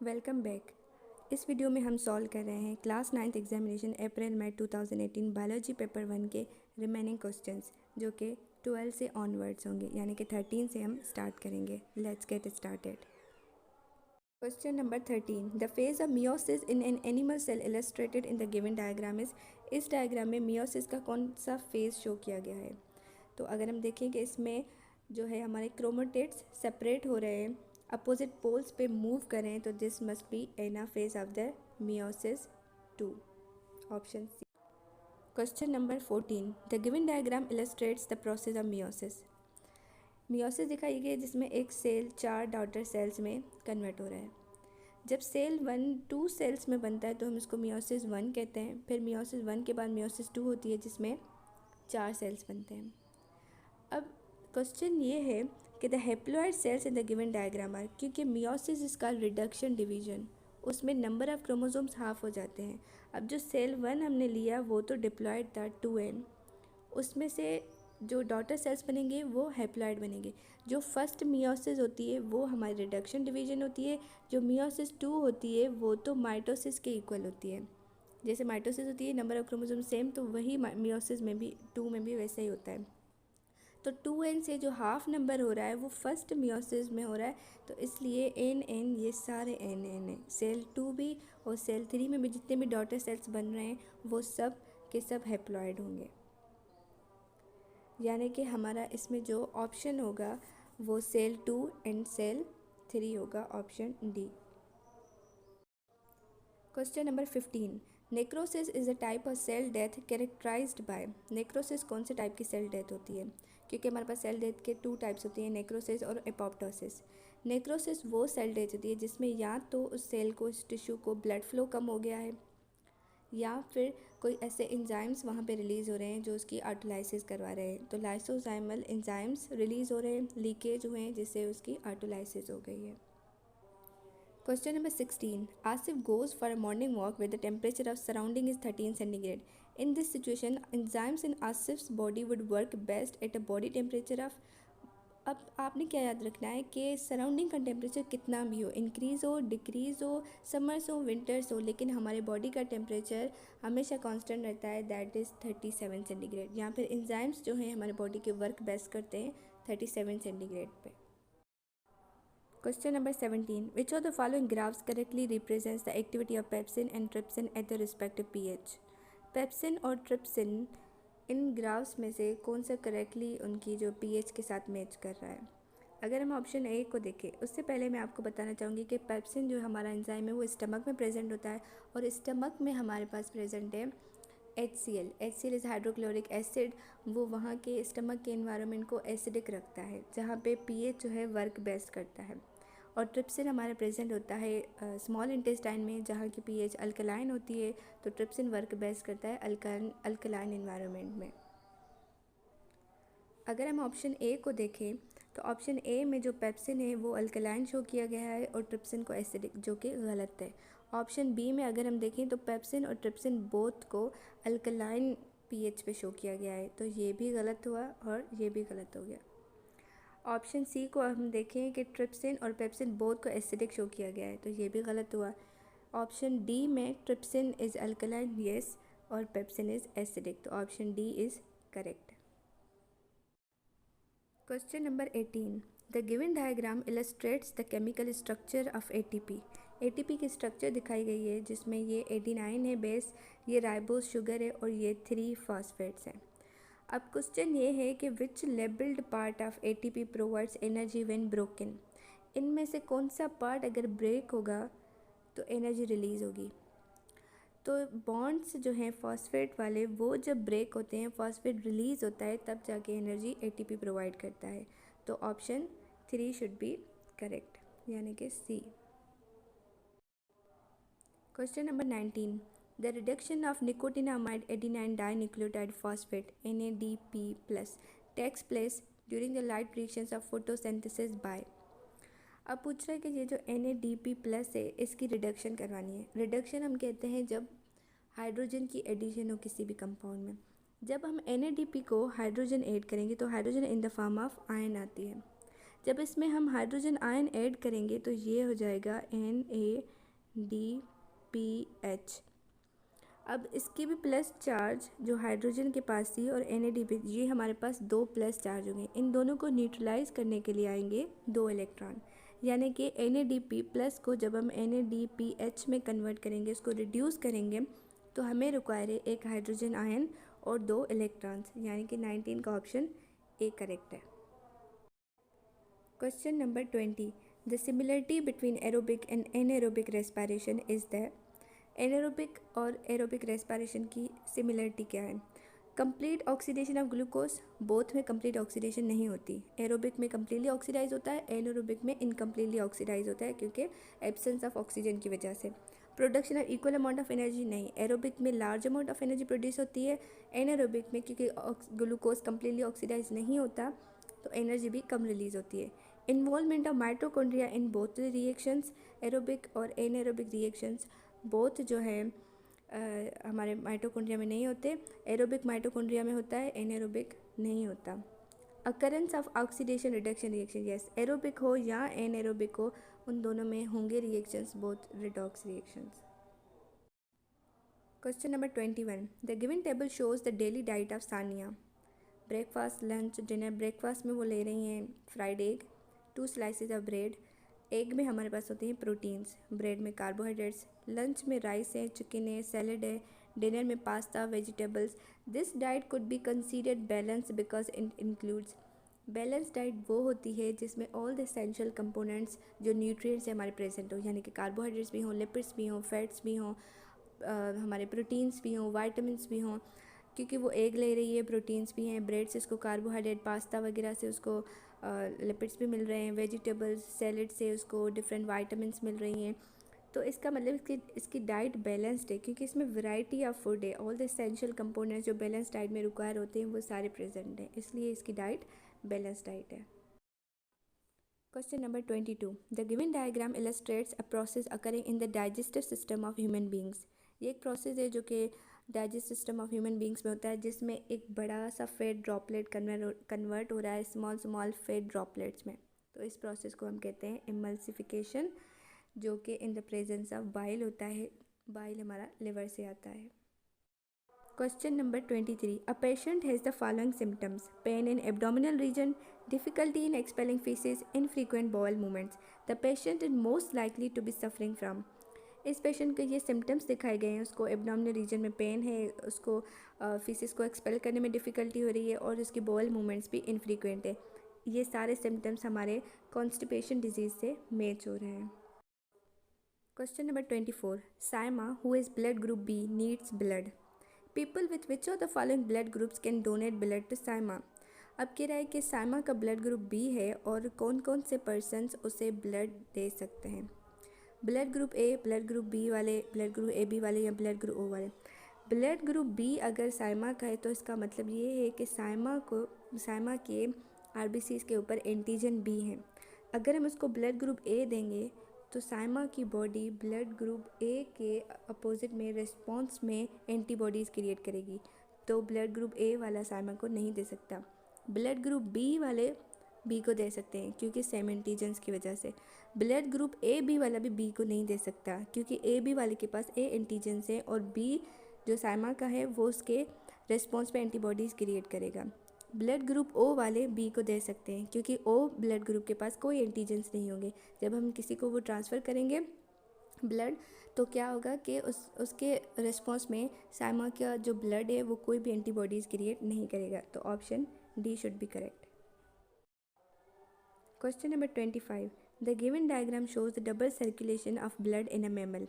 Welcome back. इस video में हम सॉल्व कर रहे हैं क्लास 9th एग्जामिनेशन अप्रैल मई 2018 बायोलॉजी पेपर 1 के रिमेनिंग क्वेश्चंस जो कि 12 से ऑनवर्ड्स होंगे, यानी कि 13 से हम स्टार्ट करेंगे। Let's get started. Question number 13, the phase of meiosis in an animal cell illustrated in the given diagram is. इस डायग्राम में मियोसिस का कौन सा फेज शो किया गया है? तो अगर हम देखें कि इसमें जो है हमारे क्रोमेटिड्स सेपरेट हो रहे हैं, अपोजिट पोल्स पे मूव कर रहे हैं, तो this must be anaphase of the meiosis 2, option C. Question number 14, the given diagram illustrates the process of meiosis. Meiosis दिखाई गई है जिसमें एक सेल 4 डॉटर सेल्स में कन्वर्ट हो रहा है। जब सेल 2 सेल्स में बनता है तो हम इसको मियोसिस 1 कहते हैं। फिर मियोसिस 1 के बाद मियोसिस 2 होती है जिसमें 4 सेल्स बनते हैं। अब क्वेश्चन ये है कि the haploid cells in the given diagram are, क्योंकि मियोसिस इसका रिडक्शन डिवीजन, उसमें नंबर ऑफ क्रोमोसोम्स हाफ हो जाते हैं। अब जो सेल 1 हमने लिया वो तो डिप्लॉयड था 2n, उसमें से जो डॉटर सेल्स बनेंगे वो हैप्लॉइड बनेंगे। जो फर्स्ट मियोसिस होती है वो हमारी रिडक्शन डिवीजन होती है। जो मियोसिस 2 होती है वो तो माइटोसिस के इक्वल होती है। जैसे माइटोसिस होती है नंबर ऑफ क्रोमोसोम सेम, तो वही मियोसिस में भी 2 में भी वैसा ही होता है। तो 2n से जो हाफ नंबर हो रहा है वो फर्स्ट मियोसिस में हो रहा है, तो इसलिए n ये सारे n है। सेल 2 भी और सेल 3 में भी जितने भी डॉटर सेल्स बन रहे हैं वो सब के सब हैप्लॉइड होंगे, यानी कि हमारा इसमें जो ऑप्शन होगा वो सेल 2 एंड सेल 3 होगा, option D. Question number 15, necrosis is a type of cell death characterized by. Necrosis कौन से टाइप की सेल डेथ होती है? क्योंकि हमारे पास सेल डेथ के 2 टाइप्स होती हैं, नेक्रोसिस और एपोप्टोसिस। नेक्रोसिस वो सेल डेथ होती है जिसमें या तो उस सेल को, उस टिश्यू को ब्लड फ्लो कम हो गया है, या फिर कोई ऐसे एंजाइम्स वहाँ पे रिलीज़ हो रहे हैं जो उसकी ऑटोलाइसिस करवा रहे हैं। तो लाइसोजाइमल एंजाइम्स रिलीज़ हो रहे हैं, लीकेज हुए हैं, जिससे उसकी ऑटोलाइसिस हो गई है। Question number 16. Asif goes for a morning walk where the temperature of surrounding is 13 centigrade. In this situation, enzymes in Asif's body would work best at a body temperature of। अब आपने क्या याद रखना है कि सराउंडिंग का temperature कितना भी हो, इंक्रीज़ हो, डिक्रीज़ हो, समर्स हो, विंटर्स हो, लेकिन हमारे बॉडी का टेम्परेचर हमेशा कांस्टेंट रहता है, दैट इज़ 37 सेंटीग्रेड। यहाँ पर एंजाइम्स जो हैं हमारे बॉडी के वर्क बेस्ट करते हैं 37 सेंटीग्रेड पे। Question number 17. Which of the following graphs correctly represents the activity of pepsin and trypsin at the respective pH? Pepsin और ट्रिप्सिन इन ग्राफ्स में से कौन सा करेक्टली उनकी जो pH के साथ मैच कर रहा है? अगर हम ऑप्शन ए को देखें, उससे पहले मैं आपको बताना चाहूँगी कि पेप्सिन जो हमारा एंजाइम है वो स्टमक में प्रेजेंट होता है, और स्टमक में हमारे पास प्रेजेंट है HCl। HCl is hydrochloric acid. वो वहाँ के स्टमक के इन्वायरमेंट को एसिडिक रखता है, जहाँ पे pH जो है वर्क बेस्ट करता है। और ट्रिप्सिन हमारा प्रेजेंट होता है स्मॉल इंटेस्टाइन में, जहाँ की pH अल्कलाइन होती है, तो ट्रिप्सिन वर्क बेस्ट करता है अल्कलाइन इन्वायरमेंट में। अगर हम ऑप्शन ए को देखें तो ऑप्शन ए में जो पेप्सिन है वो अल्कलाइन शो किया गया है और ट्रिप्सिन को एसिडिक, जो कि गलत है। ऑप्शन बी में अगर हम देखें तो पेप्सिन और ट्रिप्सिन बोथ को अल्कलाइन pH पे शो किया गया है, तो ये भी गलत हुआ और ये भी गलत हो गया। ऑप्शन सी को हम देखें कि ट्रिप्सिन और पेप्सिन बोथ को एसिडिक शो किया गया है, तो ये भी गलत हुआ। ऑप्शन डी में ट्रिप्सिन इज़ अल्कलाइन यस और पेप्सिन इज़ एसिडिक, तो option D is correct. Question number 18. The given diagram illustrates the chemical structure of ATP। ATP की स्ट्रक्चर दिखाई गई है जिसमें ये 89 है बेस, ये राइबोस शुगर है और ये 3 फॉस्फेट्स हैं। अब क्वेश्चन ये है कि which labelled part of ATP provides energy when broken. इनमें से कौन सा पार्ट अगर ब्रेक होगा तो एनर्जी रिलीज़ होगी? तो बॉन्ड्स जो हैं फॉस्फेट वाले, वो जब ब्रेक होते हैं, फॉस्फेट रिलीज़ होता है, तब जाके एनर्जी ATP प्रोवाइड करता है, तो ऑप्शन 3 शुड बी करेक्ट, यानी कि C. Question number 19. The reduction of nicotinamide adenine dinucleotide phosphate NADP+ takes place during the light reactions of photosynthesis by. अब पूछ रहा है कि ये जो NADP+ है इसकी रिडक्शन करवानी है। रिडक्शन हम कहते हैं जब हाइड्रोजन की एडिशन हो किसी भी कंपाउंड में। जब हम NADP को हाइड्रोजन ऐड करेंगे तो hydrogen in the form of ion आती है। जब इसमें हम हाइड्रोजन आयन ऐड करेंगे तो ये हो जाएगा NaDPH। अब इसकी भी प्लस चार्ज जो हाइड्रोजन के पास थी और NaDP, ये हमारे पास 2 प्लस चार्ज होंगे। इन दोनों को न्यूट्रलाइज करने के लिए आएंगे 2 इलेक्ट्रॉन, यानी कि NaDP प्लस को जब हम NaDPH में कन्वर्ट करेंगे, उसको रिड्यूस करेंगे, तो हमें रिक्वायर है एक हाइड्रोजन आयन और 2 इलेक्ट्रॉन्स, यानी कि 19 का ऑप्शन ए करेक्ट है। Question number 20, the similarity between aerobic and anaerobic respiration is the. Anaerobic और एरोबिक रेस्पिरेशन की सिमिलरिटी क्या है? Complete oxidation of glucose, both में कंप्लीट ऑक्सीडेशन नहीं होती। एरोबिक में कम्प्लीटली ऑक्सीडाइज होता है, एनारोबिक में इनकम्प्लीटली ऑक्सीडाइज होता है क्योंकि एब्सेंस ऑफ ऑक्सीजन की वजह से। Production of equal amount of energy नहीं, एरोबिक में large amount of energy produce होती है, एनारोबिक में क्योंकि ग्लूकोज कम्प्लीटली ऑक्सीडाइज नहीं होता तो एनर्जी भी कम रिलीज होती है। Involvement of mitochondria in both reactions, aerobic और एनारोबिक रिएक्शंस बोथ जो है हमारे माइटोकॉन्ड्रिया में नहीं होते, एरोबिक माइटोकॉन्ड्रिया में होता है, एनारोबिक नहीं होता। Occurrence of oxidation reduction reaction, yes, aerobic हो या एनारोबिक हो, उन दोनों में होंगे reactions, both redox reactions. Question number 21, the given table shows the daily diet of Sania. Breakfast, lunch, dinner. Breakfast में वो ले रही हैं fried egg, 2 slices of bread. Egg में हमारे पास होते हैं प्रोटीन्स, ब्रेड में कार्बोहाइड्रेट्स, लंच में राइस है, चिकन है, सैलड है, डिनर में pasta, vegetables. This diet could be considered balance because it includes. Balance diet वो होती है जिसमें ऑल द एसेंशियल कंपोनेंट्स जो न्यूट्रिएंट्स हमारे प्रेजेंट हो, यानी कि कार्बोहाइड्रेट्स भी हों, लिपिड्स भी हों, फैट्स भी हों, हमारे प्रोटीन्स भी हों, वाइटामिन्स भी हों। क्योंकि वो एग ले रही है, प्रोटीन्स भी हैं, ब्रेड से उसको कार्बोहाइड्रेट, पास्ता वगैरह से उसको लिपिड्स भी मिल रहे हैं, वेजिटेबल्स, सैलड से उसको डिफरेंट वाइटामिन्स मिल रही हैं। तो इसका मतलब इसकी डाइट बैलेंस्ड है क्योंकि इसमें वैरायटी ऑफ फूड है, ऑल द एसेंशियल कंपोनेंट्स जो बैलेंस डाइट में रिक्वायर होते हैं वो सारे प्रेजेंट हैं, इसलिए इसकी डाइट बैलेंस डाइट है। Question number 22, the given diagram illustrates a process occurring in the digestive system of human beings. ये एक प्रोसेस है जो कि digest system of human beings में होता है, जिसमें एक बड़ा सा फेट ड्रॉपलेट कन्वर्ट हो रहा है स्मॉल फेट ड्रॉपलेट्स में। तो इस प्रोसेस को हम कहते हैं इमल्सिफिकेशन, जो कि in the presence of bile होता है। बाइल हमारा लिवर से आता है। Question number 23, a patient has the following symptoms: pain in abdominal region, difficulty in expelling faeces, infrequent bowel movements. The patient is most likely to be suffering from. इस patient को ये symptoms दिखाए गए हैं, उसको एब्डोमिनल रीजन में pen है, उसको फीसेस को एक्सपेल करने में डिफ़िकल्टी हो रही है और उसकी बॉयल मूवमेंट्स भी इनफ्रीक्वेंट है। ये सारे सिम्टम्स हमारे कॉन्स्टिपेशन डिजीज़ से मैच हो रहे हैं। Question number 24, Saima who is blood group B needs blood. People with which of the following blood groups can donate blood to Saima. अब कह रहा है कि साइमा का ब्लड ग्रुप बी है और कौन कौन से पर्सनस उसे ब्लड दे सकते हैं। Blood group A, blood group B वाले, ब्लड ग्रुप ए बी वाले या ब्लड ग्रुप ओ वाले। ब्लड ग्रुप बी अगर साइमा का है तो इसका मतलब ये है कि साइमा के आरबीसीज के ऊपर एंटीजन बी है। अगर हम उसको ब्लड ग्रुप ए देंगे तो साइमा की बॉडी ब्लड ग्रुप ए के अपोजिट में रिस्पॉन्स में एंटीबॉडीज़ क्रिएट करेगी, तो ब्लड ग्रुप ए वाला साइमा को नहीं दे सकता। ब्लड ग्रुप बी वाले बी को दे सकते हैं क्योंकि सेम एंटीजन्स की वजह से। ब्लड ग्रुप ए बी वाला भी बी को नहीं दे सकता क्योंकि ए बी वाले के पास ए एंटीजन्स हैं और बी जो साइमा का है वो उसके रिस्पॉन्स पे एंटीबॉडीज़ क्रिएट करेगा। ब्लड ग्रुप ओ वाले बी को दे सकते हैं क्योंकि ओ ब्लड ग्रुप के पास कोई एंटीजन्स नहीं होंगे। जब हम किसी को वो ट्रांसफ़र करेंगे ब्लड तो क्या होगा कि उसके रिस्पॉन्स में साइमा का जो ब्लड है वो कोई भी एंटीबॉडीज़ क्रिएट नहीं करेगा। तो option D should be correct. Question number 25, the given diagram shows the double circulation of blood in a mammal.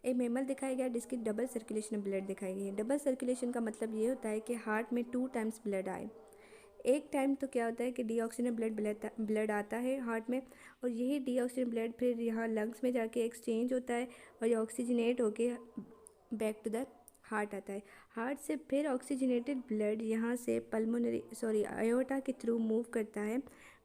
एक मैमल दिखाया गया जिसकी डबल सर्कुलेशन ऑफ ब्लड दिखाई गई है। डबल सर्कुलेशन का मतलब ये होता है कि हार्ट में 2 टाइम्स ब्लड आए। एक टाइम तो क्या होता है कि डीऑक्सीजन ब्लड आता है हार्ट में और यही डीऑक्सीजन ब्लड फिर यहाँ लंग्स में जाके एक्सचेंज होता है और ये ऑक्सीजनेट होके बैक टू द हार्ट आता है। हार्ट से फिर ऑक्सीजनेटेड ब्लड यहाँ से एओर्टा के थ्रू मूव करता है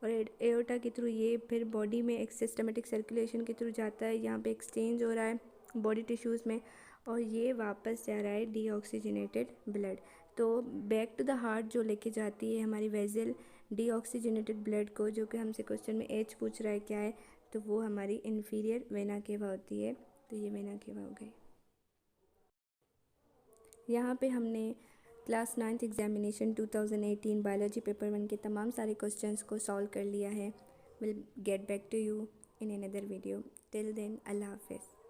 और एओर्टा के थ्रू ये फिर बॉडी में एक सिस्टमेटिक सर्कुलेशन के थ्रू जाता है, यहाँ पे एक्सचेंज हो रहा है बॉडी टिश्यूज़ में और ये वापस जा रहा है डीऑक्सीजनेटेड ब्लड। तो बैक टू द हार्ट जो लेके जाती है हमारी वेसल डीऑक्सीजनेटेड ब्लड को, जो कि हमसे क्वेश्चन में एच पूछ रहा है क्या है, तो वो हमारी इन्फीरियर वेना केवा होती है। तो ये वेना केवा हो गई। यहाँ पे हमने class 9th examination 2018 biology paper 1 के तमाम सारे क्वेश्चंस को सॉल्व कर लिया है। Will get back to you in another video. Till then, अल्लाह हाफिज़।